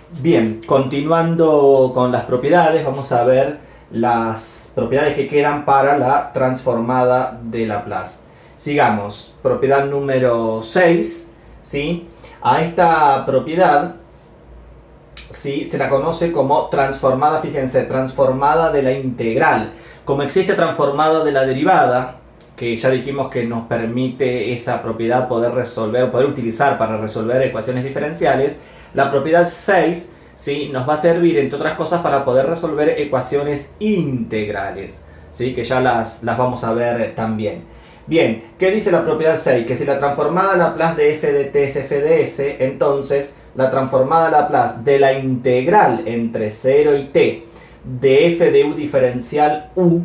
Bien, continuando con las propiedades, vamos a ver las propiedades que quedan para la transformada de Laplace. Sigamos, propiedad número 6, ¿sí? A esta propiedad, ¿sí?, se la conoce como transformada, fíjense, transformada de la integral. Como existe transformada de la derivada, que ya dijimos que nos permite esa propiedad poder utilizar para resolver ecuaciones diferenciales, la propiedad 6, ¿sí?, nos va a servir, entre otras cosas, para poder resolver ecuaciones integrales, ¿sí?, que ya las vamos a ver también. Bien, ¿qué dice la propiedad 6? Que si la transformada Laplace de f de t es f de s, entonces la transformada Laplace de la integral entre 0 y t de f de u diferencial u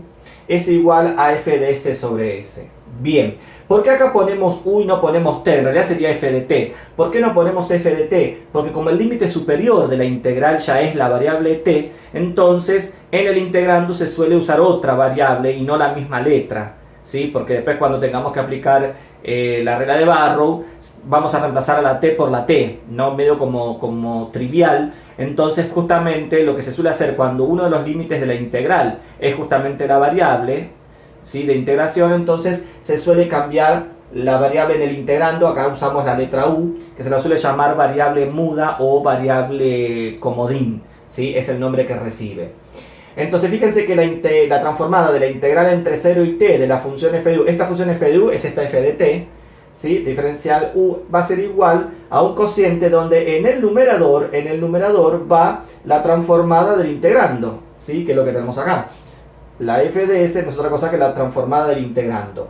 es igual a f de s sobre s. Bien, ¿por qué acá ponemos u y no ponemos t? En realidad sería f de t. ¿Por qué no ponemos f de t? Porque como el límite superior de la integral ya es la variable t, entonces en el integrando se suele usar otra variable y no la misma letra, ¿sí? Porque después cuando tengamos que aplicar la regla de Barrow, vamos a reemplazar a la t por la t, ¿no? Medio como trivial. Entonces justamente lo que se suele hacer cuando uno de los límites de la integral es justamente la variable, ¿sí?, de integración, entonces se suele cambiar la variable en el integrando. Acá usamos la letra u, que se la suele llamar variable muda o variable comodín, ¿sí? Es el nombre que recibe. Entonces fíjense que la transformada de la integral entre 0 y t de la función f de u, esta función f de u es esta f de t, ¿sí?, diferencial u, va a ser igual a un cociente donde en el numerador va la transformada del integrando, ¿sí?, que es lo que tenemos acá. La f de s no es otra cosa que la transformada del integrando.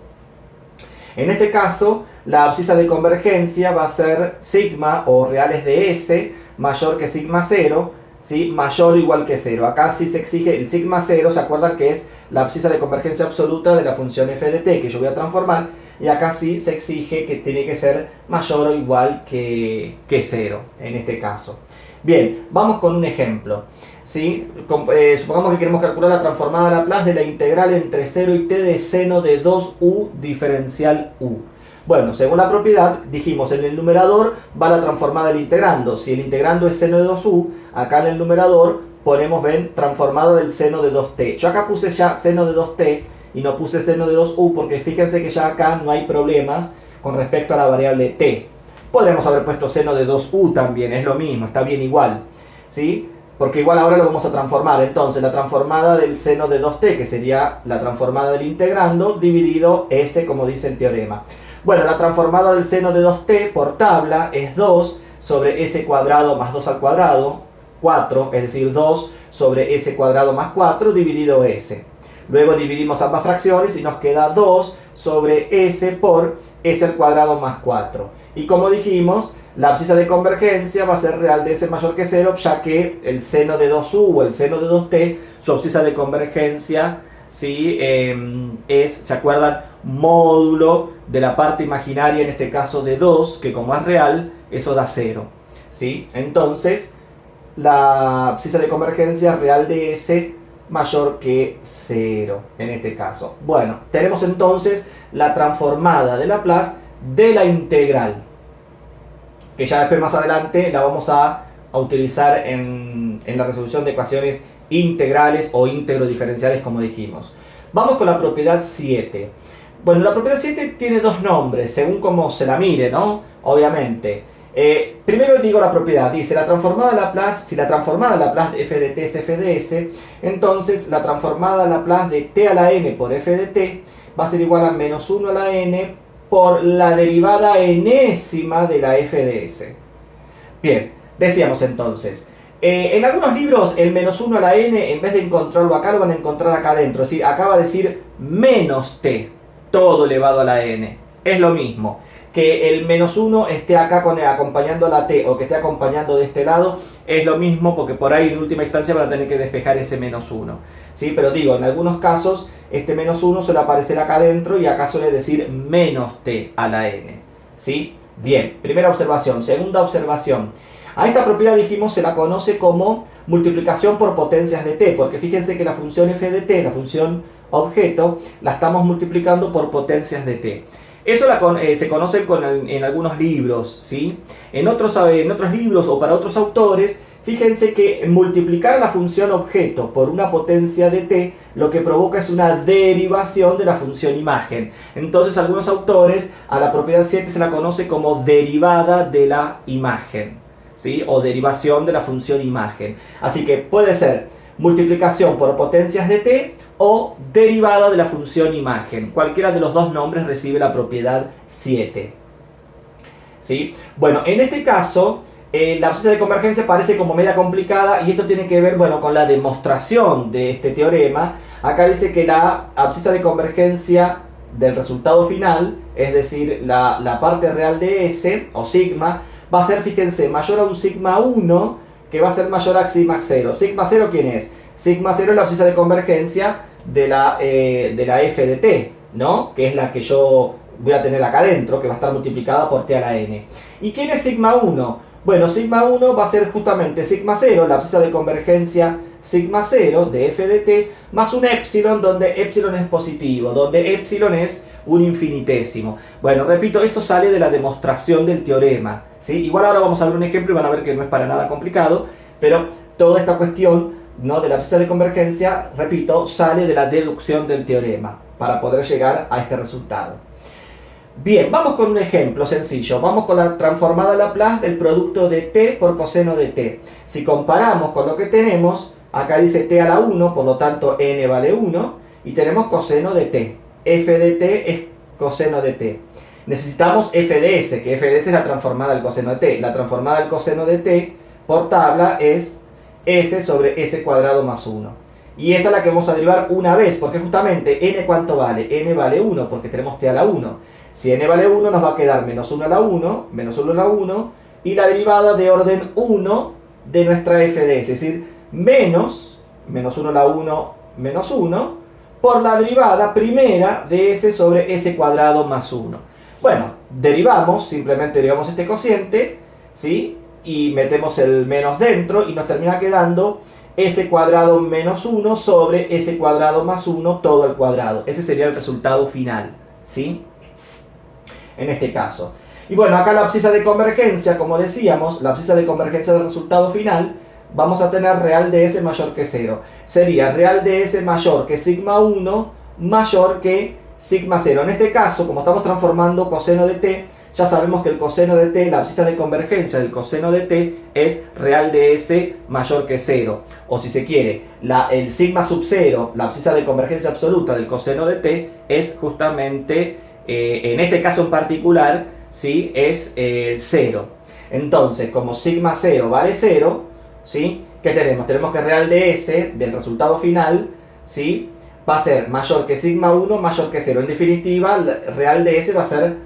En este caso, la abscisa de convergencia va a ser sigma o reales de s mayor que sigma 0, ¿sí?, mayor o igual que 0. Acá sí se exige el sigma 0, ¿se acuerdan que es la abscisa de convergencia absoluta de la función f de t que yo voy a transformar? Y acá sí se exige que tiene que ser mayor o igual que 0, en este caso. Bien, vamos con un ejemplo, ¿sí? Supongamos que queremos calcular la transformada de Laplace de la integral entre 0 y t de seno de 2u diferencial u. Bueno, según la propiedad, dijimos, en el numerador va la transformada del integrando. Si el integrando es seno de 2u, acá en el numerador ponemos, ven, transformada del seno de 2t. Yo acá puse ya seno de 2t y no puse seno de 2u porque fíjense que ya acá no hay problemas con respecto a la variable t. Podríamos haber puesto seno de 2u también, es lo mismo, está bien igual, ¿sí? Porque igual ahora lo vamos a transformar. Entonces la transformada del seno de 2t, que sería la transformada del integrando, dividido s, como dice el teorema. Bueno, la transformada del seno de 2t por tabla es 2 sobre s cuadrado más 2 al cuadrado, 4, es decir, 2 sobre s cuadrado más 4 dividido s. Luego dividimos ambas fracciones y nos queda 2 sobre s por s al cuadrado más 4. Y como dijimos, la abscisa de convergencia va a ser real de s mayor que 0, ya que el seno de 2u o el seno de 2t, su abscisa de convergencia, ¿sí?, es, ¿se acuerdan?, módulo de la parte imaginaria, en este caso de 2, que como es real, eso da 0, ¿sí? Entonces, la abscisa de convergencia real de s mayor que 0, en este caso. Bueno, tenemos entonces la transformada de Laplace de la integral, que ya después más adelante la vamos a utilizar en la resolución de ecuaciones integrales o íntegro diferenciales, como dijimos. Vamos con la propiedad 7. Bueno, la propiedad 7 tiene dos nombres, según cómo se la mire, ¿no? Obviamente. Primero digo la propiedad, dice la transformada Laplace, si la transformada Laplace de f de t es f de s, entonces la transformada Laplace de t a la n por f de t va a ser igual a menos 1 a la n por la derivada enésima de la f de s. Bien, decíamos entonces, en algunos libros el menos 1 a la n, en vez de encontrarlo acá, lo van a encontrar acá adentro. Es decir, acá va a decir menos t, todo elevado a la n. Es lo mismo. Que el menos 1 esté acá acompañando a la t o que esté acompañando de este lado, es lo mismo, porque por ahí en última instancia van a tener que despejar ese menos 1. ¿Sí? Pero digo, en algunos casos este menos 1 suele aparecer acá adentro y acá suele decir menos t a la n. ¿Sí? Bien, primera observación. Segunda observación. A esta propiedad, dijimos, se la conoce como multiplicación por potencias de t, porque fíjense que la función f de t, la función objeto, la estamos multiplicando por potencias de t. Eso se conoce en algunos libros, ¿sí? En otros libros o para otros autores Fíjense que multiplicar la función objeto por una potencia de t lo que provoca es una derivación de la función imagen. Entonces algunos autores a la propiedad 7 se la conoce como derivada de la imagen, ¿sí? O derivación de la función imagen. Así que puede ser multiplicación por potencias de t o derivada de la función imagen. Cualquiera de los dos nombres recibe la propiedad 7. ¿Sí? Bueno, en este caso la abscisa de convergencia parece como media complicada y esto tiene que ver, bueno, con la demostración de este teorema. Acá dice que la abscisa de convergencia del resultado final, es decir, la parte real de S, o sigma, va a ser, fíjense, mayor a un sigma 1, que va a ser mayor a sigma 0. ¿Sigma 0 quién es? Sigma 0 es la abscisa de convergencia de la f de t, ¿no? Que es la que yo voy a tener acá adentro, que va a estar multiplicada por t a la n. ¿Y quién es sigma 1? Bueno, sigma 1 va a ser justamente sigma 0, la abscisa de convergencia sigma 0 de f de t, más un epsilon, donde epsilon es positivo, donde epsilon es un infinitésimo. Bueno, repito, esto sale de la demostración del teorema, ¿sí? Igual ahora vamos a ver un ejemplo y van a ver que no es para nada complicado, pero toda esta cuestión, ¿no?, de la abscisa de convergencia, repito, sale de la deducción del teorema para poder llegar a este resultado. Bien, vamos con un ejemplo sencillo. Vamos con la transformada Laplace del producto de t por coseno de t. Si comparamos con lo que tenemos, acá dice t a la 1, por lo tanto n vale 1, y tenemos coseno de t. F de t es coseno de t. Necesitamos f de s, que f de s es la transformada del coseno de t. La transformada del coseno de t por tabla es s sobre s cuadrado más 1. Y esa es la que vamos a derivar una vez, porque justamente n ¿cuánto vale? N vale 1, porque tenemos t a la 1. Si n vale 1, nos va a quedar menos 1 a la 1, menos 1 a la 1, y la derivada de orden 1 de nuestra f de s, es decir, menos 1 a la 1, menos 1, por la derivada primera de s sobre s cuadrado más 1. Bueno, derivamos, simplemente derivamos este cociente, ¿sí? Y metemos el menos dentro y nos termina quedando s cuadrado menos 1 sobre s cuadrado más 1 todo al cuadrado. Ese sería el resultado final, ¿sí? En este caso. Y bueno, acá la abscisa de convergencia, como decíamos, la abscisa de convergencia del resultado final, vamos a tener real de s mayor que 0. Sería real de s mayor que sigma 1 mayor que sigma 0. En este caso, como estamos transformando coseno de t, ya sabemos que el coseno de t, la abscisa de convergencia del coseno de t es real de s mayor que 0. O si se quiere, el sigma sub 0, la abscisa de convergencia absoluta del coseno de t, es justamente, en este caso en particular, ¿sí?, es 0. Entonces, como sigma 0 vale 0, ¿sí?, ¿qué tenemos? Tenemos que real de s del resultado final, ¿sí?, va a ser mayor que sigma 1 mayor que 0. En definitiva, real de s va a ser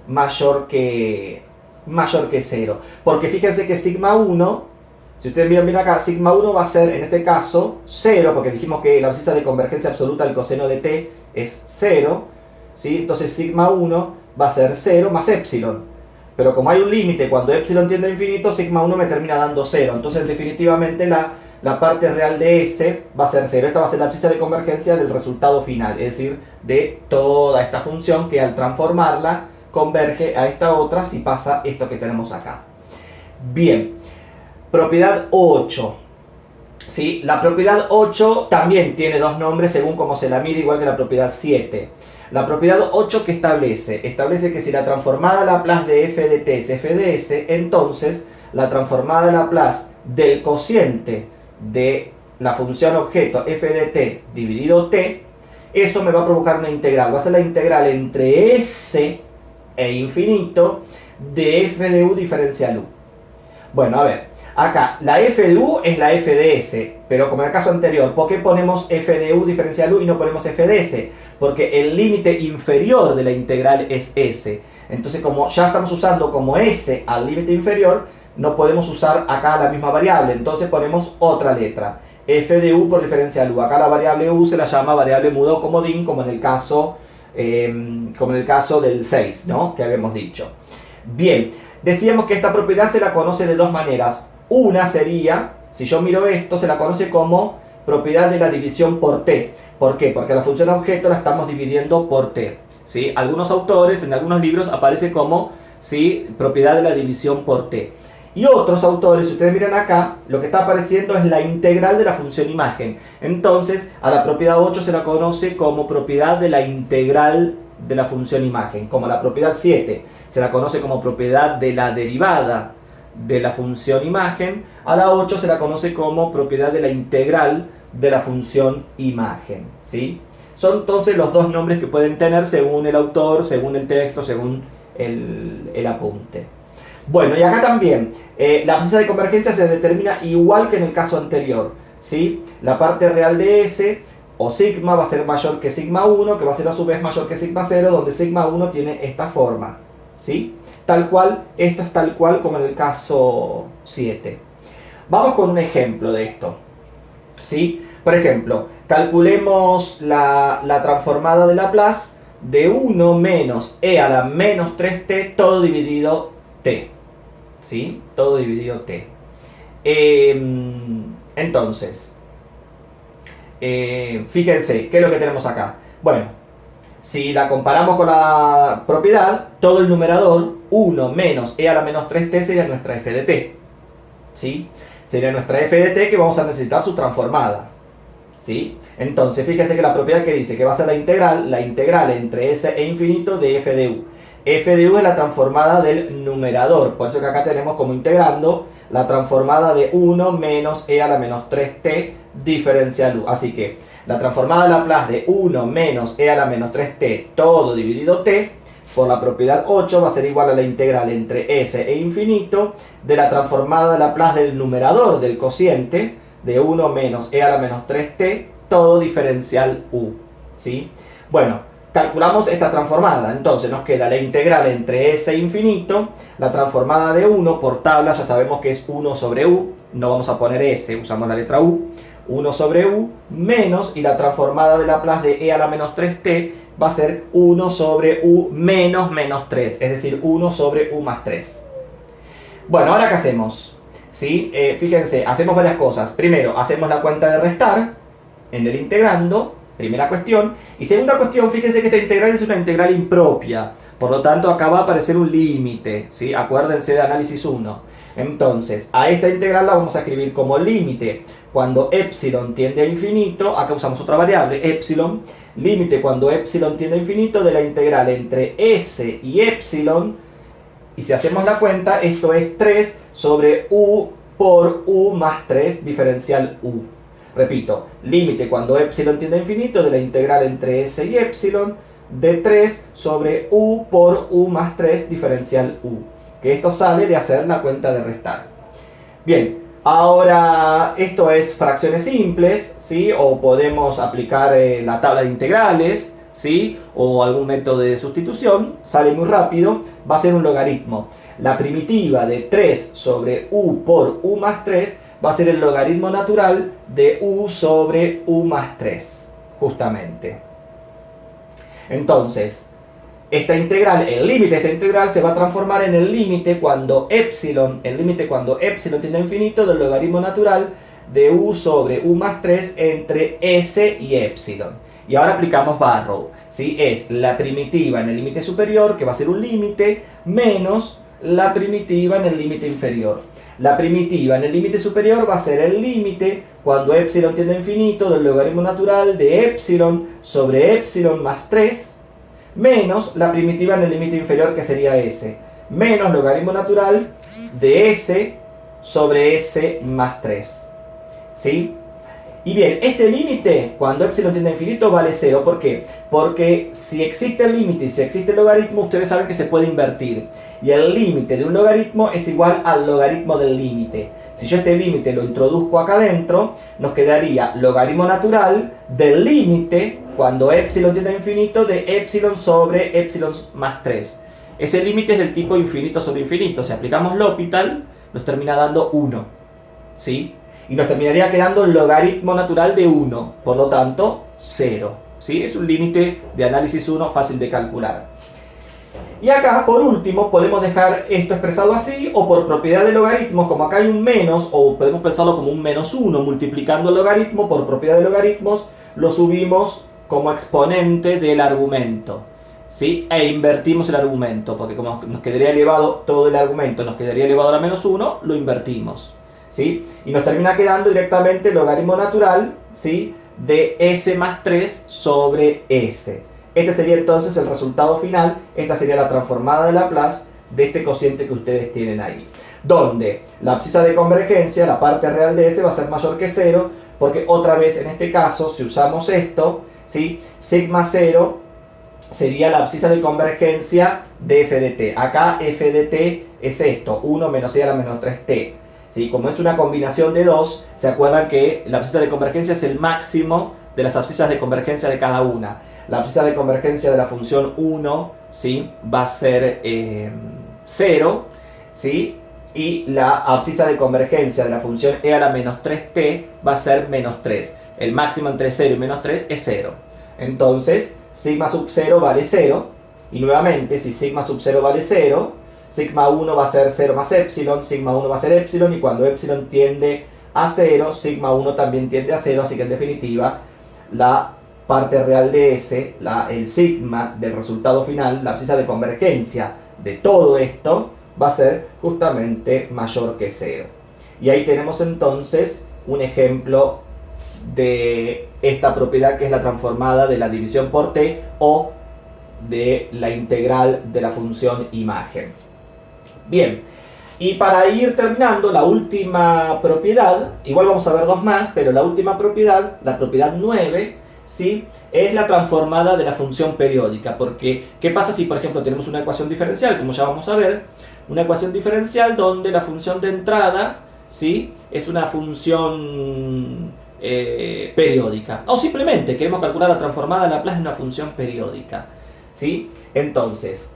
mayor que 0. Porque fíjense que sigma 1, si ustedes miran bien acá, sigma 1 va a ser en este caso 0, porque dijimos que la abscisa de convergencia absoluta del coseno de t es 0, ¿sí? Entonces sigma 1 va a ser 0 más epsilon. Pero como hay un límite, cuando epsilon tiende a infinito, sigma 1 me termina dando 0. Entonces definitivamente la parte real de s va a ser 0. Esta va a ser la abscisa de convergencia del resultado final, es decir, de toda esta función que al transformarla converge a esta otra si pasa esto que tenemos acá. Bien, propiedad 8. ¿Sí? La propiedad 8 también tiene dos nombres según cómo se la mire, igual que la propiedad 7. La propiedad 8 que establece que si la transformada Laplace de f de t es f de s, entonces la transformada Laplace del cociente de la función objeto f de t dividido t, eso me va a provocar una integral. Va a ser la integral entre s e infinito de f de u diferencial u. Bueno, a ver, acá la f de u es la f de s, pero como en el caso anterior, ¿por qué ponemos f de u diferencial u y no ponemos f de s? Porque el límite inferior de la integral es s. Entonces, como ya estamos usando como s al límite inferior, no podemos usar acá la misma variable, entonces ponemos otra letra, f de u por diferencial u. Acá la variable u se la llama variable muda o comodín, como en el caso del 6, ¿no?, que habíamos dicho. Bien, decíamos que esta propiedad se la conoce de dos maneras. Una sería, si yo miro esto, se la conoce como propiedad de la división por t. ¿Por qué? Porque la función objeto la estamos dividiendo por t, ¿sí? Algunos autores, en algunos libros, aparece como, ¿sí?, propiedad de la división por t. Y otros autores, si ustedes miran acá, lo que está apareciendo es la integral de la función imagen. Entonces, a la propiedad 8 se la conoce como propiedad de la integral de la función imagen. Como a la propiedad 7 se la conoce como propiedad de la derivada de la función imagen, a la 8 se la conoce como propiedad de la integral de la función imagen, ¿sí? Son entonces los dos nombres que pueden tener según el autor, según el texto, según el apunte. Bueno, y acá también, la abscesa de convergencia se determina igual que en el caso anterior, ¿sí? La parte real de S o sigma va a ser mayor que sigma 1, que va a ser a su vez mayor que sigma 0, donde sigma 1 tiene esta forma, ¿sí? Tal cual, esto es tal cual como en el caso 7. Vamos con un ejemplo de esto, ¿sí? Por ejemplo, calculemos la transformada de Laplace de 1 menos e a la menos 3t todo dividido t, ¿sí? Todo dividido t. Entonces, fíjense, ¿qué es lo que tenemos acá? Bueno, si la comparamos con la propiedad, todo el numerador, 1 menos e a la menos 3t sería nuestra f de t, ¿sí? Sería nuestra f de t que vamos a necesitar su transformada, ¿sí? Entonces, fíjense que la propiedad que dice que va a ser la integral entre s e infinito de f de u. F de u es la transformada del numerador, por eso que acá tenemos como integrando la transformada de 1 menos e a la menos 3t diferencial u. Así que la transformada de Laplace de 1 menos e a la menos 3t todo dividido t por la propiedad 8 va a ser igual a la integral entre s e infinito de la transformada de Laplace del numerador del cociente de 1 menos e a la menos 3t todo diferencial u, ¿sí? Bueno, calculamos esta transformada, entonces nos queda la integral entre s e infinito, la transformada de 1 por tabla, ya sabemos que es 1 sobre u, no vamos a poner s, usamos la letra u, 1 sobre u, menos, y la transformada de Laplace de e a la menos 3t va a ser 1 sobre u menos menos 3, es decir, 1 sobre u más 3. Bueno, ¿ahora qué hacemos? ¿Sí? Fíjense, hacemos varias cosas. Primero, hacemos la cuenta de restar en el integrando, primera cuestión. Y segunda cuestión, fíjense que esta integral es una integral impropia. Por lo tanto, acá va a aparecer un límite, ¿sí? Acuérdense de análisis 1. Entonces, a esta integral la vamos a escribir como límite cuando epsilon tiende a infinito. Acá usamos otra variable, epsilon. Límite cuando epsilon tiende a infinito de la integral entre s y epsilon. Y si hacemos la cuenta, esto es 3 sobre u por u más 3 diferencial u. Repito, límite cuando epsilon tiende a infinito de la integral entre s y epsilon de 3 sobre u por u más 3 diferencial u. Que esto sale de hacer la cuenta de restar. Bien, ahora esto es fracciones simples, ¿sí? O podemos aplicar la tabla de integrales, ¿sí? O algún método de sustitución, sale muy rápido, va a ser un logaritmo. La primitiva de 3 sobre u por u más 3 va a ser el logaritmo natural de u sobre u más 3, justamente. Entonces, esta integral, el límite de esta integral se va a transformar en el límite cuando epsilon tiende a infinito del logaritmo natural de u sobre u más 3 entre s y epsilon. Y ahora aplicamos Barrow, ¿sí? Es la primitiva en el límite superior, que va a ser un límite, menos la primitiva en el límite inferior. La primitiva en el límite superior va a ser el límite cuando epsilon tiende a infinito del logaritmo natural de epsilon sobre epsilon más 3, menos la primitiva en el límite inferior, que sería s, menos logaritmo natural de s sobre s más 3, ¿sí? Y bien, este límite, cuando epsilon tiende a infinito, vale 0. ¿Por qué? Porque si existe el límite y si existe el logaritmo, ustedes saben que se puede invertir. Y el límite de un logaritmo es igual al logaritmo del límite. Si yo este límite lo introduzco acá adentro, nos quedaría logaritmo natural del límite, cuando epsilon tiende a infinito, de epsilon sobre epsilon más 3. Ese límite es del tipo infinito sobre infinito. Si aplicamos L'Hopital, nos termina dando 1, ¿sí? Y nos terminaría quedando el logaritmo natural de 1, por lo tanto 0, ¿sí? Es un límite de análisis 1 fácil de calcular. Y acá, por último, podemos dejar esto expresado así, o por propiedad de logaritmos, como acá hay un menos, o podemos pensarlo como un menos 1, multiplicando el logaritmo por propiedad de logaritmos, lo subimos como exponente del argumento, ¿sí? E invertimos el argumento, porque como nos quedaría elevado todo el argumento, nos quedaría elevado a la menos 1, lo invertimos, ¿sí? Y nos termina quedando directamente el logaritmo natural, ¿sí?, de s más 3 sobre s. Este sería entonces el resultado final. Esta sería la transformada de Laplace de este cociente que ustedes tienen ahí, donde la abscisa de convergencia, la parte real de s, va a ser mayor que 0, porque otra vez en este caso, si usamos esto, ¿sí?, sigma 0 sería la abscisa de convergencia de f de t. Acá f de t es esto, 1 menos i a la menos 3t. ¿Sí? Como es una combinación de dos, se acuerdan que la abscisa de convergencia es el máximo de las abscisas de convergencia de cada una. La abscisa de convergencia de la función 1, ¿sí?, va a ser 0, ¿sí?, y la abscisa de convergencia de la función e a la menos 3t va a ser menos 3. El máximo entre 0 y menos 3 es 0. Entonces, sigma sub 0 vale 0, y nuevamente, si sigma sub 0 vale 0, sigma 1 va a ser 0 más epsilon, sigma 1 va a ser epsilon, y cuando epsilon tiende a 0, sigma 1 también tiende a 0, así que en definitiva, la parte real de S, el sigma del resultado final, la abscisa de convergencia de todo esto, va a ser justamente mayor que 0. Y ahí tenemos entonces un ejemplo de esta propiedad, que es la transformada de la división por t o de la integral de la función imagen. Bien, y para ir terminando, la última propiedad, igual vamos a ver dos más, pero la última propiedad, la propiedad 9, ¿sí?, es la transformada de la función periódica. Porque, ¿qué pasa si, por ejemplo, tenemos una ecuación diferencial, como ya vamos a ver? Una ecuación diferencial donde la función de entrada, ¿sí?, es una función periódica. O simplemente queremos calcular la transformada de Laplace de una función periódica, ¿sí? Entonces,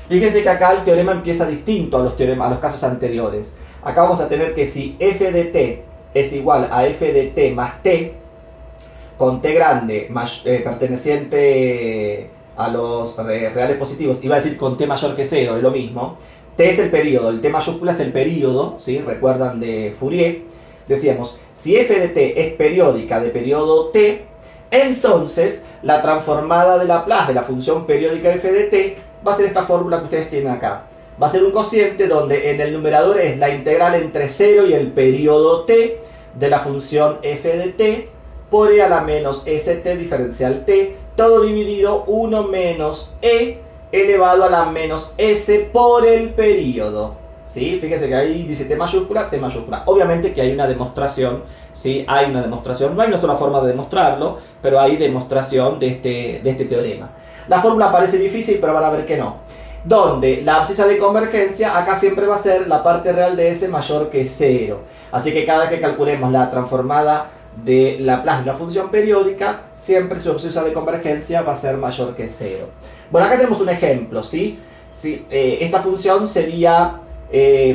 fíjense que acá el teorema empieza distinto a los casos anteriores. Acá vamos a tener que si f de t es igual a f de t más t, con t grande perteneciente a los reales positivos, iba a decir con t mayor que 0, es lo mismo. T es el periodo, el t mayúscula es el periodo, ¿sí?, recuerdan de Fourier. Decíamos, si f de t es periódica de periodo t, entonces la transformada de Laplace de la función periódica f de t va a ser esta fórmula que ustedes tienen acá. Va a ser un cociente donde en el numerador es la integral entre 0 y el periodo t de la función f de t por e a la menos st diferencial t, todo dividido 1 menos e elevado a la menos s por el periodo. ¿Sí? Fíjense que ahí dice t mayúscula, t mayúscula. Obviamente que hay una demostración, ¿sí? Hay una demostración, no hay una sola forma de demostrarlo, pero hay demostración de este teorema. La fórmula parece difícil, pero van a ver que no. Donde la abscisa de convergencia, acá siempre va a ser la parte real de S mayor que 0. Así que cada vez que calculemos la transformada de Laplace de una función periódica, siempre su abscisa de convergencia va a ser mayor que 0. Bueno, acá tenemos un ejemplo, ¿sí? ¿Sí? Esta función sería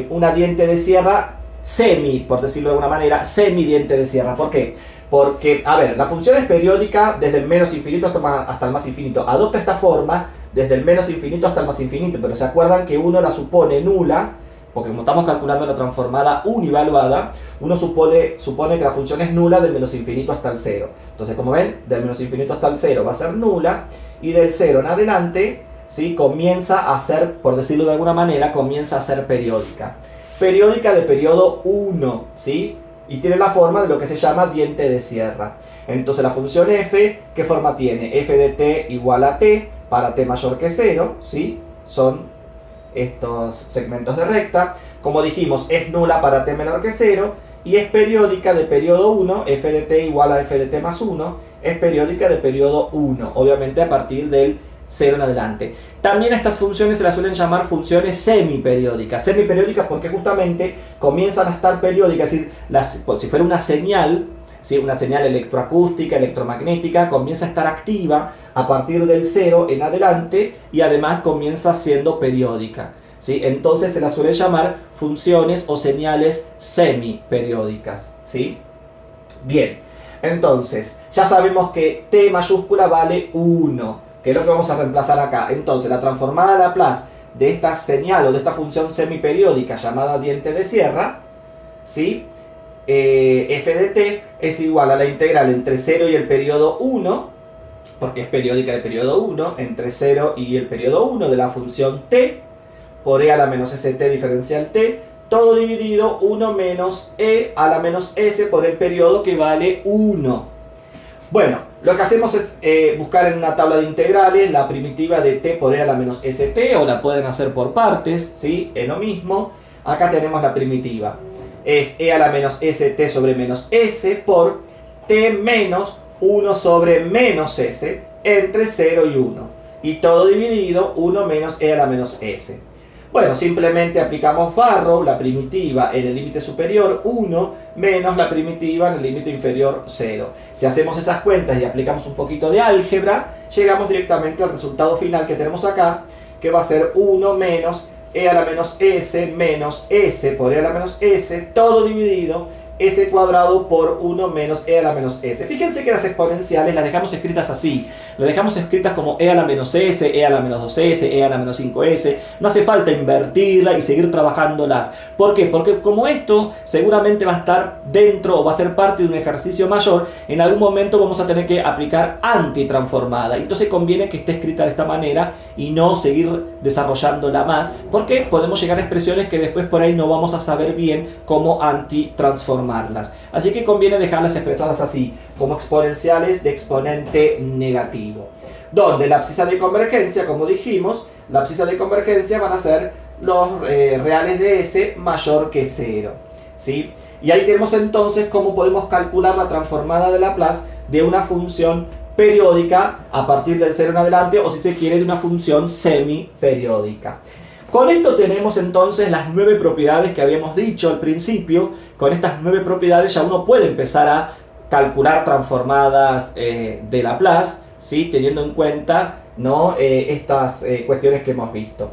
una diente de sierra semi, por decirlo de alguna manera, semi-diente de sierra. ¿Por qué? Porque, a ver, la función es periódica desde el menos infinito hasta el más infinito. Adopta esta forma desde el menos infinito hasta el más infinito, pero se acuerdan que uno la supone nula, porque como estamos calculando la transformada univaluada, uno supone que la función es nula del menos infinito hasta el 0. Entonces, como ven, del menos infinito hasta el 0 va a ser nula, y del 0 en adelante, ¿sí?, comienza a ser, por decirlo de alguna manera, comienza a ser periódica. Periódica de periodo 1, ¿sí? Y tiene la forma de lo que se llama diente de sierra. Entonces la función f, ¿qué forma tiene? F de t igual a t para t mayor que 0, ¿sí? Son estos segmentos de recta. Como dijimos, es nula para t menor que 0 y es periódica de periodo 1, f de t igual a f de t más 1, es periódica de periodo 1, obviamente a partir del 0 en adelante. También a estas funciones se las suelen llamar funciones semiperiódicas. Semiperiódicas porque justamente comienzan a estar periódicas, es decir, si fuera una señal, ¿sí?, una señal electroacústica, electromagnética, comienza a estar activa a partir del 0 en adelante y además comienza siendo periódica, ¿sí? Entonces se las suele llamar funciones o señales semiperiódicas, ¿sí? Bien, entonces ya sabemos que t mayúscula vale 1. ¿Qué es lo que vamos a reemplazar acá? Entonces, la transformada de Laplace de esta señal o de esta función semiperiódica llamada diente de sierra, ¿sí?, f de t es igual a la integral entre 0 y el periodo 1 porque es periódica del periodo 1, entre 0 y el periodo 1 de la función t, por e a la menos st diferencial t, todo dividido 1 menos e a la menos s por el periodo que vale 1. Bueno, lo que hacemos es buscar en una tabla de integrales la primitiva de t por e a la menos st, o la pueden hacer por partes, ¿sí? Es lo mismo. Acá tenemos la primitiva. Es e a la menos st sobre menos s por t menos 1 sobre menos s entre 0 y 1. Y todo dividido 1 menos e a la menos s. Bueno, simplemente aplicamos Barrow, la primitiva en el límite superior 1 menos la primitiva en el límite inferior 0. Si hacemos esas cuentas y aplicamos un poquito de álgebra, llegamos directamente al resultado final que tenemos acá, que va a ser 1 menos e a la menos s por e a la menos s, todo dividido s cuadrado por 1 menos e a la menos s. Fíjense que las exponenciales las dejamos escritas así. Las dejamos escritas como e a la menos s, e a la menos 2s, e a la menos 5s. No hace falta invertirla y seguir trabajándolas. ¿Por qué? Porque como esto seguramente va a estar dentro o va a ser parte de un ejercicio mayor, en algún momento vamos a tener que aplicar antitransformada. Entonces conviene que esté escrita de esta manera y no seguir desarrollándola más, porque podemos llegar a expresiones que después por ahí no vamos a saber bien cómo antitransformarlas. Así que conviene dejarlas expresadas así, como exponenciales de exponente negativo. Donde la abscisa de convergencia, como dijimos, la abscisa de convergencia van a ser los reales de s mayor que 0. ¿Sí? Y ahí tenemos entonces cómo podemos calcular la transformada de Laplace de una función periódica a partir del 0 en adelante, o si se quiere de una función semiperiódica. Con esto tenemos entonces las 9 propiedades que habíamos dicho al principio. Con estas 9 propiedades ya uno puede empezar a calcular transformadas de Laplace, ¿sí? Teniendo en cuenta, ¿no? Estas cuestiones que hemos visto.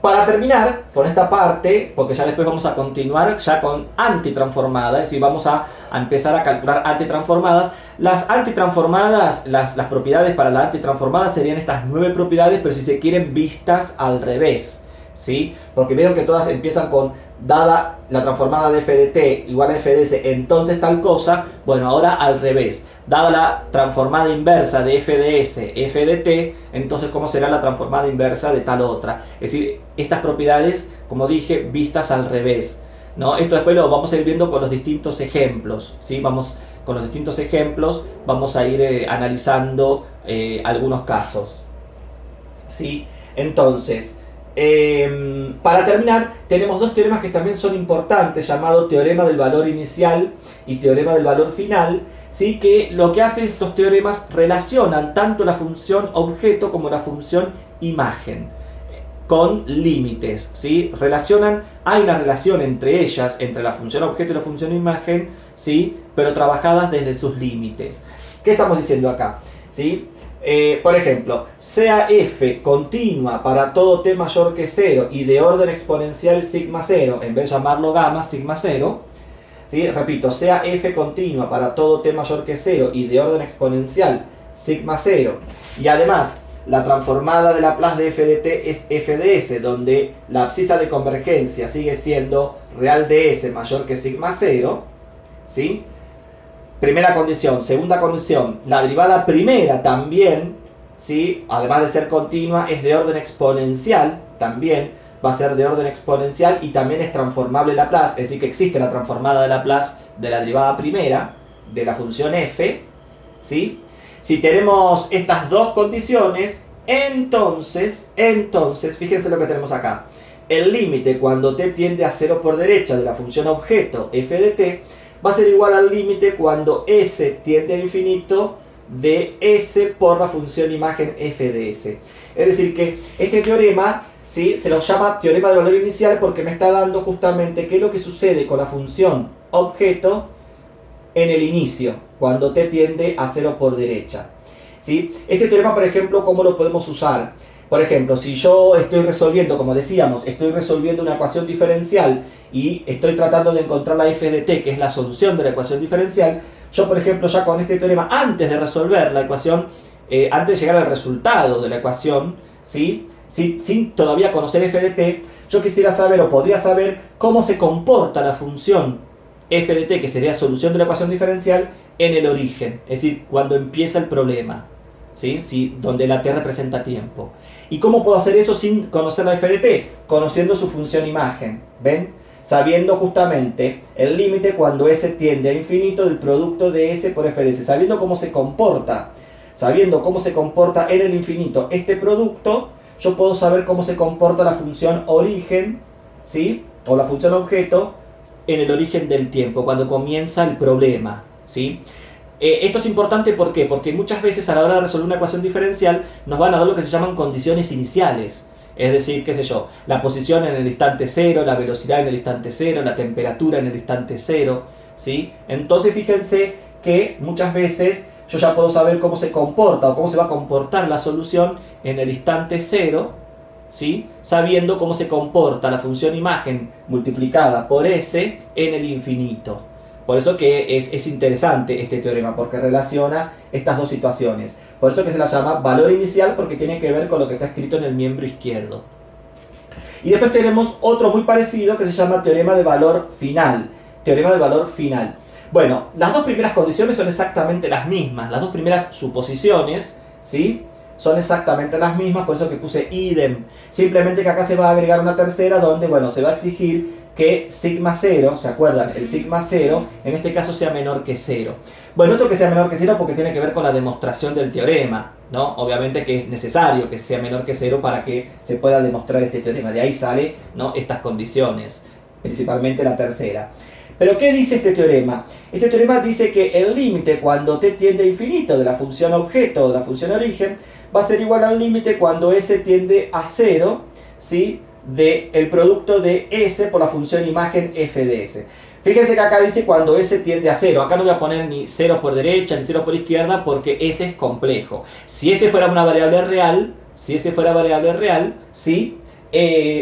Para terminar con esta parte, porque ya después vamos a continuar ya con antitransformadas, es decir, vamos a empezar a calcular antitransformadas. Las antitransformadas, las propiedades para la antitransformada serían estas 9 propiedades, pero si se quieren vistas al revés, ¿sí? Porque vieron que todas empiezan con dada la transformada de f de t igual a f de s, entonces tal cosa. Bueno, ahora al revés. Dada la transformada inversa de f de s, f de t, entonces ¿cómo será la transformada inversa de tal otra? Es decir, estas propiedades, como dije, vistas al revés, ¿no? Esto después lo vamos a ir viendo con los distintos ejemplos, ¿sí? Con los distintos ejemplos vamos a ir analizando algunos casos, ¿sí? Entonces, para terminar, tenemos dos teoremas que también son importantes, llamado teorema del valor inicial y teorema del valor final, ¿sí? Que lo que hacen estos teoremas relacionan tanto la función objeto como la función imagen con límites, ¿sí? Hay una relación entre ellas, entre la función objeto y la función imagen, ¿sí? Pero trabajadas desde sus límites. ¿Qué estamos diciendo acá? ¿Sí? Por ejemplo, sea f continua para todo t mayor que 0 y de orden exponencial sigma 0, en vez de llamarlo gamma, sigma 0, ¿sí? Repito, sea f continua para todo t mayor que 0 y de orden exponencial sigma 0, y además la transformada de Laplace de f de t es f de s, donde la abscisa de convergencia sigue siendo real de s mayor que sigma 0, ¿sí? Primera condición. Segunda condición, la derivada primera también, ¿sí? Además de ser continua, es de orden exponencial, también va a ser de orden exponencial y también es transformable Laplace, es decir, que existe la transformada de Laplace de la derivada primera de la función f, ¿sí? Si tenemos estas dos condiciones, entonces, fíjense lo que tenemos acá. El límite cuando t tiende a 0 por derecha de la función objeto f de t va a ser igual al límite cuando s tiende a infinito de s por la función imagen f de s. Es decir que este teorema, ¿sí? Se lo llama teorema del valor inicial porque me está dando justamente qué es lo que sucede con la función objeto en el inicio, cuando t tiende a 0 por derecha, ¿sí? Este teorema, por ejemplo, ¿cómo lo podemos usar? Por ejemplo, si yo estoy resolviendo, como decíamos, estoy resolviendo una ecuación diferencial y estoy tratando de encontrar la f de t, que es la solución de la ecuación diferencial, yo, por ejemplo, ya con este teorema, antes de resolver la ecuación, antes de llegar al resultado de la ecuación, ¿sí? Sin todavía conocer f de t, yo quisiera saber o podría saber cómo se comporta la función f de t, que sería solución de la ecuación diferencial, en el origen, es decir, cuando empieza el problema, ¿sí? ¿Sí? Donde la t representa tiempo. ¿Y cómo puedo hacer eso sin conocer la f de t? Conociendo su función imagen, ¿ven? Sabiendo justamente el límite cuando s tiende a infinito del producto de s por f de s, sabiendo cómo se comporta en el infinito este producto, yo puedo saber cómo se comporta la función origen, ¿sí? O la función objeto en el origen del tiempo, cuando comienza el problema, ¿sí? Esto es importante, ¿por qué? Porque muchas veces a la hora de resolver una ecuación diferencial nos van a dar lo que se llaman condiciones iniciales. Es decir, qué sé yo, la posición en el instante cero, la velocidad en el instante cero, la temperatura en el instante cero, ¿sí? Entonces fíjense que muchas veces yo ya puedo saber cómo se comporta o cómo se va a comportar la solución en el instante cero, ¿sí? Sabiendo cómo se comporta la función imagen multiplicada por s en el infinito. Por eso que es interesante este teorema, porque relaciona estas dos situaciones. Por eso que se la llama valor inicial, porque tiene que ver con lo que está escrito en el miembro izquierdo. Y después tenemos otro muy parecido que se llama teorema de valor final. Teorema de valor final. Bueno, las dos primeras condiciones son exactamente las mismas. Las dos primeras suposiciones, ¿sí? Son exactamente las mismas, por eso que puse idem. Simplemente que acá se va a agregar una tercera donde, bueno, se va a exigir que sigma 0, ¿se acuerdan? El sigma 0, en este caso sea menor que 0. Bueno, esto que sea menor que 0 porque tiene que ver con la demostración del teorema, ¿no? Obviamente que es necesario que sea menor que 0 para que se pueda demostrar este teorema. De ahí sale, ¿no?, estas condiciones, principalmente la tercera. Pero ¿qué dice este teorema? Este teorema dice que el límite cuando t tiende a infinito de la función objeto o de la función origen va a ser igual al límite cuando s tiende a 0, ¿sí?, del producto de s por la función imagen f de s. Fíjense que acá dice cuando s tiende a 0. Acá no voy a poner ni 0 por derecha ni 0 por izquierda porque s es complejo. Si s fuera una variable real, ¿sí?,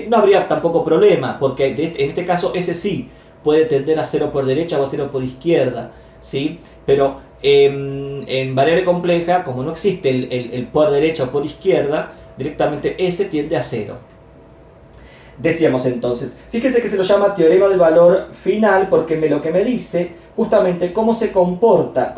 no habría tampoco problema, porque en este caso s sí puede tender a 0 por derecha o a 0 por izquierda, ¿sí? Pero en variable compleja, como no existe el por derecha o por izquierda, directamente s tiende a 0. Decíamos entonces, fíjense que se lo llama teorema de valor final porque lo que me dice justamente cómo se comporta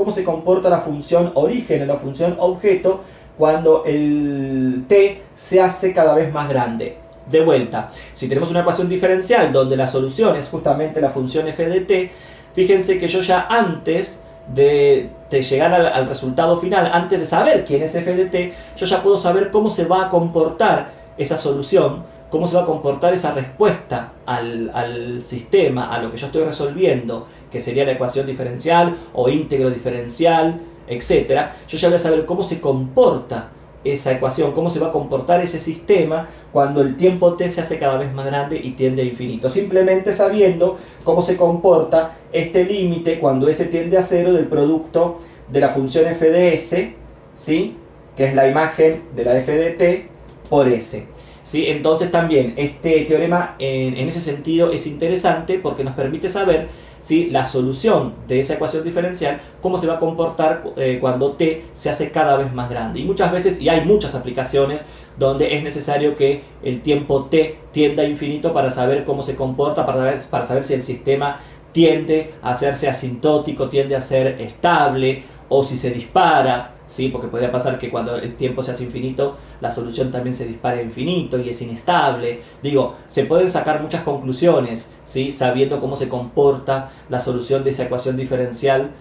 la función origen o la función objeto cuando el t se hace cada vez más grande. De vuelta, si tenemos una ecuación diferencial donde la solución es justamente la función f de t, fíjense que yo ya antes de llegar al resultado final, antes de saber quién es f de t, yo ya puedo saber cómo se va a comportar esa solución, cómo se va a comportar esa respuesta al sistema, a lo que yo estoy resolviendo, que sería la ecuación diferencial o íntegro diferencial, etc. Yo ya voy a saber cómo se comporta esa ecuación, cómo se va a comportar ese sistema cuando el tiempo t se hace cada vez más grande y tiende a infinito. Simplemente sabiendo cómo se comporta este límite cuando s tiende a 0 del producto de la función f de s, ¿sí?, que es la imagen de la f de t por s. ¿Sí? Entonces también este teorema en ese sentido es interesante porque nos permite saber, ¿sí?, la solución de esa ecuación diferencial, cómo se va a comportar cuando t se hace cada vez más grande. Y muchas veces, y hay muchas aplicaciones donde es necesario que el tiempo t tienda a infinito para saber cómo se comporta, para saber si el sistema tiende a hacerse asintótico, tiende a ser estable o si se dispara. ¿Sí? Porque podría pasar que cuando el tiempo se hace infinito, la solución también se dispara a infinito y es inestable. Digo, se pueden sacar muchas conclusiones, ¿sí?, sabiendo cómo se comporta la solución de esa ecuación diferencial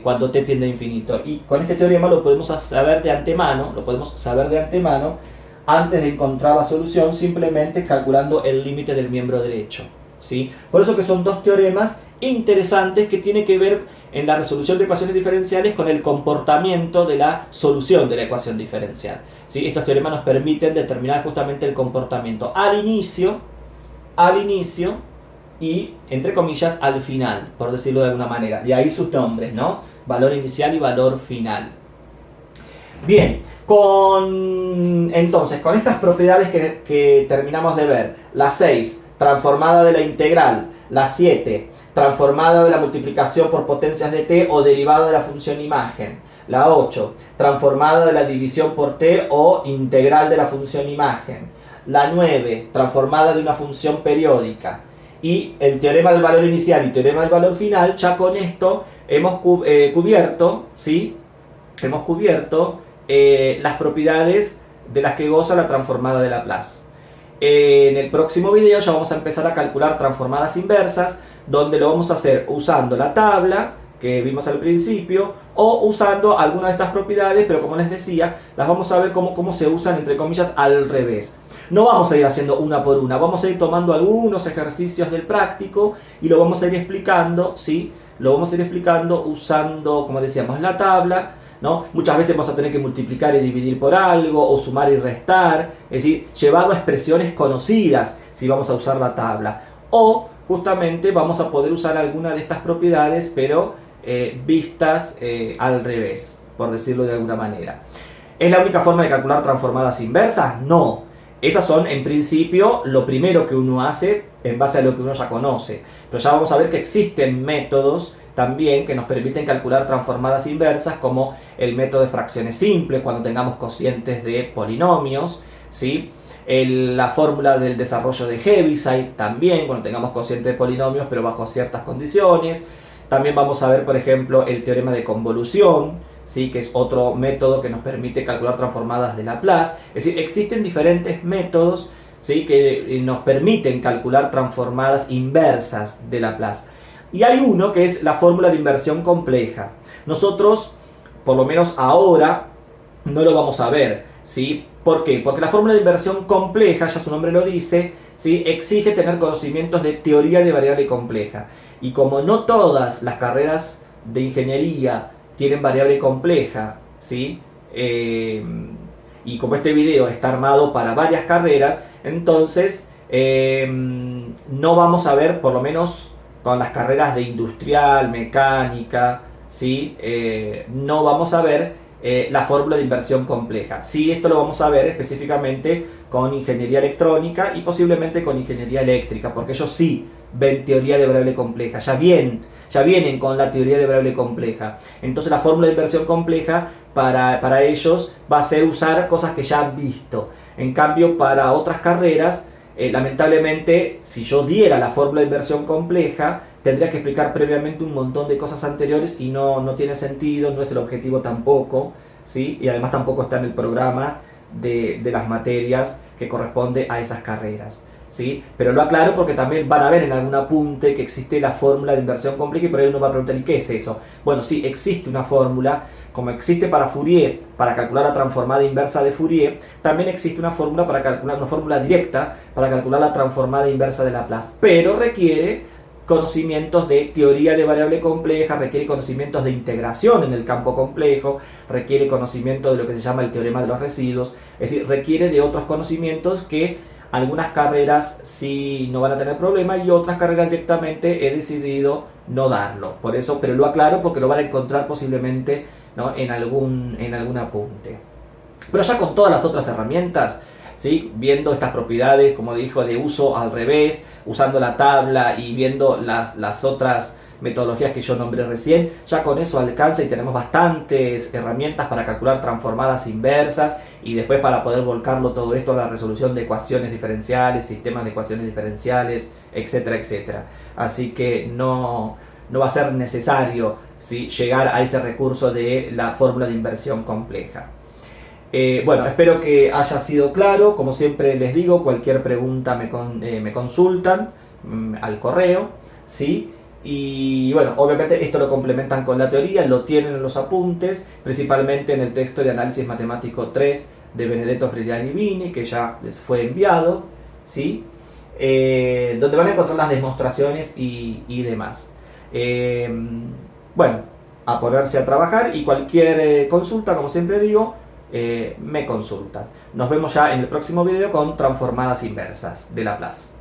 cuando t tiende a infinito. Y con este teorema lo podemos saber de antemano, antes de encontrar la solución, simplemente calculando el límite del miembro derecho, ¿sí? Por eso que son dos teoremas interesantes que tienen que ver en la resolución de ecuaciones diferenciales con el comportamiento de la solución de la ecuación diferencial, ¿sí? Estos teoremas nos permiten determinar justamente el comportamiento al inicio y, entre comillas, al final, por decirlo de alguna manera. De ahí sus nombres, ¿no? Valor inicial y valor final. Bien, entonces, con estas propiedades que terminamos de ver, la 6, transformada de la integral, la 7, transformada de la multiplicación por potencias de t o derivada de la función imagen, la 8, transformada de la división por t o integral de la función imagen, la 9, transformada de una función periódica, Y el teorema del valor inicial y teorema del valor final, ya con esto hemos cubierto, ¿sí? Hemos cubierto las propiedades de las que goza la transformada de Laplace. En el próximo video ya vamos a empezar a calcular transformadas inversas, donde lo vamos a hacer usando la tabla que vimos al principio o usando alguna de estas propiedades, pero como les decía, las vamos a ver cómo se usan, entre comillas, al revés. No vamos a ir haciendo una por una, vamos a ir tomando algunos ejercicios del práctico y lo vamos a ir explicando, ¿sí? Lo vamos a ir explicando usando, como decíamos, la tabla, ¿no? Muchas veces vamos a tener que multiplicar y dividir por algo, o sumar y restar, es decir, llevarlo a expresiones conocidas si vamos a usar la tabla. O justamente vamos a poder usar alguna de estas propiedades, pero vistas al revés, por decirlo de alguna manera. ¿Es la única forma de calcular transformadas inversas? No. Esas son, en principio, lo primero que uno hace en base a lo que uno ya conoce. Pero ya vamos a ver que existen métodos también que nos permiten calcular transformadas inversas, como el método de fracciones simples, cuando tengamos cocientes de polinomios, ¿sí? La fórmula del desarrollo de Heaviside también, cuando tengamos cocientes de polinomios, pero bajo ciertas condiciones. También vamos a ver, por ejemplo, el teorema de convolución, ¿sí? Que es otro método que nos permite calcular transformadas de Laplace. Es decir, existen diferentes métodos, ¿sí? Que nos permiten calcular transformadas inversas de Laplace. Y hay uno que es la fórmula de inversión compleja. Nosotros, por lo menos ahora, no lo vamos a ver, ¿sí? ¿Por qué? Porque la fórmula de inversión compleja, ya su nombre lo dice, ¿sí? Exige tener conocimientos de teoría de variable compleja. Y como no todas las carreras de ingeniería tienen variable compleja, ¿sí? Y como este video está armado para varias carreras, entonces no vamos a ver, por lo menos con las carreras de industrial, mecánica, ¿sí? No vamos a ver la fórmula de inversión compleja. Sí, esto lo vamos a ver específicamente con ingeniería electrónica y posiblemente con ingeniería eléctrica, porque ellos sí ven teoría de variable compleja, ya vienen con la teoría de variable compleja. Entonces la fórmula de inversión compleja para ellos va a ser usar cosas que ya han visto. En cambio, para otras carreras, lamentablemente, si yo diera la fórmula de inversión compleja, tendría que explicar previamente un montón de cosas anteriores y no tiene sentido, no es el objetivo tampoco, ¿sí? Y además tampoco está en el programa de las materias que corresponde a esas carreras, ¿sí? Pero lo aclaro porque también van a ver en algún apunte que existe la fórmula de inversión compleja y por ahí uno va a preguntar, ¿y qué es eso? Bueno, sí, existe una fórmula, como existe para Fourier, para calcular la transformada inversa de Fourier, también existe una fórmula para calcular, una fórmula directa para calcular la transformada inversa de Laplace, pero requiere conocimientos de teoría de variable compleja, requiere conocimientos de integración en el campo complejo, requiere conocimiento de lo que se llama el teorema de los residuos, es decir, requiere de otros conocimientos que algunas carreras sí no van a tener problema y otras carreras directamente he decidido no darlo. Por eso, pero lo aclaro porque lo van a encontrar posiblemente, ¿no? en algún apunte. Pero ya con todas las otras herramientas, ¿sí? Viendo estas propiedades, como dijo, de uso al revés, usando la tabla y viendo las otras metodologías que yo nombré recién, ya con eso alcanza y tenemos bastantes herramientas para calcular transformadas inversas y después para poder volcarlo todo esto a la resolución de ecuaciones diferenciales, sistemas de ecuaciones diferenciales, etcétera, etcétera. Así que no va a ser necesario, ¿sí? llegar a ese recurso de la fórmula de inversión compleja. Bueno, espero que haya sido claro. Como siempre les digo, cualquier pregunta me consultan al correo, ¿sí? Y bueno, obviamente esto lo complementan con la teoría, lo tienen en los apuntes, principalmente en el texto de análisis matemático 3 de Benedetto Frediani Vini, que ya les fue enviado, ¿sí? Donde van a encontrar las demostraciones y demás. Bueno, a ponerse a trabajar y cualquier consulta, como siempre digo, me consultan. Nos vemos ya en el próximo video con transformadas inversas de Laplace.